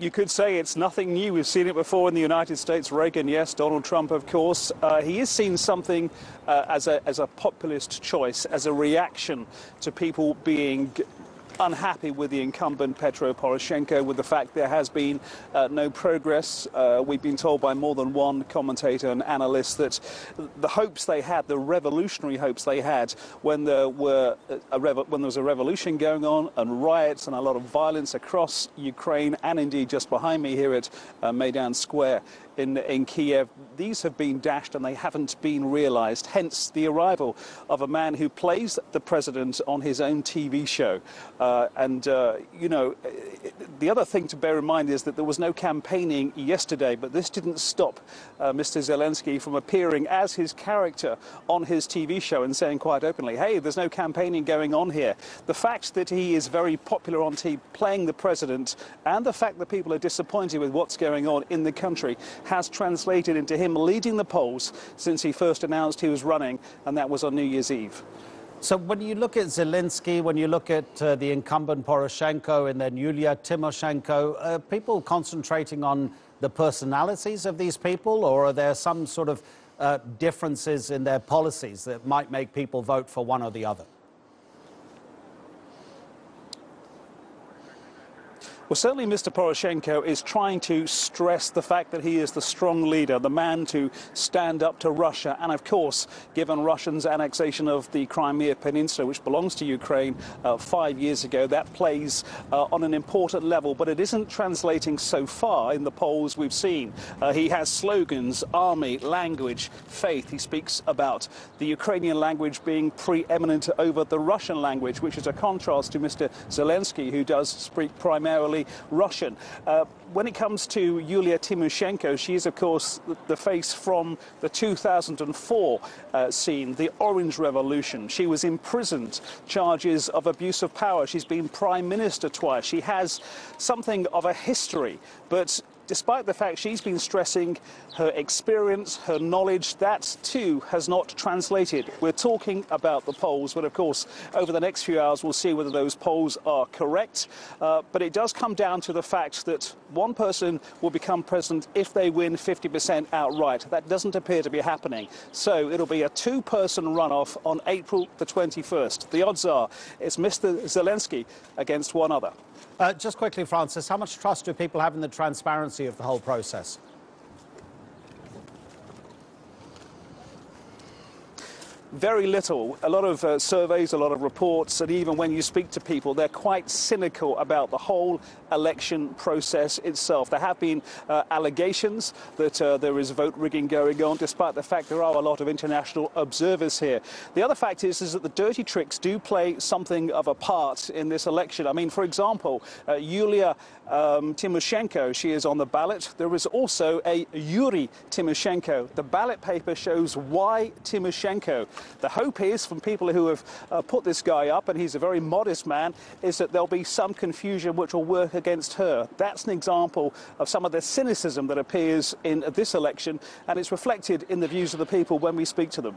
You could say it's nothing new. We've seen it before in the United States. Reagan, yes. Donald Trump, of course. He is seen something as a populist choice, as a reaction to people being unhappy with the incumbent Petro Poroshenko, with the fact there has been no progress. We've been told by more than one commentator and analyst that the hopes they had, the revolutionary hopes they had when there was a revolution going on and riots and a lot of violence across Ukraine and indeed just behind me here at Maidan Square in Kiev, these have been dashed and they haven't been realized. Hence the arrival of a man who plays the president on his own TV show. You know, the other thing to bear in mind is that there was no campaigning yesterday, but this didn't stop Mr. Zelensky from appearing as his character on his TV show and saying quite openly, hey, there's no campaigning going on here. The fact that he is very popular on TV playing the president and the fact that people are disappointed with what's going on in the country has translated into him leading the polls since he first announced he was running, and that was on New Year's Eve. So when you look at Zelensky, when you look at the incumbent Poroshenko and then Yulia Tymoshenko, are people concentrating on the personalities of these people, or are there some sort of differences in their policies that might make people vote for one or the other? Well, certainly Mr. Poroshenko is trying to stress the fact that he is the strong leader, the man to stand up to Russia. And of course, given Russia's annexation of the Crimea Peninsula, which belongs to Ukraine 5 years ago, that plays on an important level. But it isn't translating so far in the polls we've seen. He has slogans, army, language, faith. He speaks about the Ukrainian language being preeminent over the Russian language, which is a contrast to Mr. Zelensky, who does speak primarily Russian. When it comes to Yulia Tymoshenko, she is, of course, the face from the 2004 scene, the Orange Revolution. She was imprisoned, charges of abuse of power. She's been prime minister twice. She has something of a history, but despite the fact she's been stressing her experience, her knowledge, that too has not translated. We're talking about the polls, but of course, over the next few hours, we'll see whether those polls are correct. But it does come down to the fact that one person will become president if they win 50% outright. That doesn't appear to be happening. So it'll be a two-person runoff on April the 21st. The odds are it's Mr. Zelensky against one other. Just quickly, Francis, how much trust do people have in the transparency of the whole process? Very little. A lot of surveys, a lot of reports, and even when you speak to people, they're quite cynical about the whole election process itself. There have been allegations that there is vote rigging going on, despite the fact there are a lot of international observers here. The other fact is that the dirty tricks do play something of a part in this election. I mean, for example, Yulia Tymoshenko, she is on the ballot. There is also a Yuri Tymoshenko. The ballot paper shows Y Tymoshenko. The hope is, from people who have put this guy up, and he's a very modest man, is that there'll be some confusion which will work against her. That's an example of some of the cynicism that appears in this election, and it's reflected in the views of the people when we speak to them.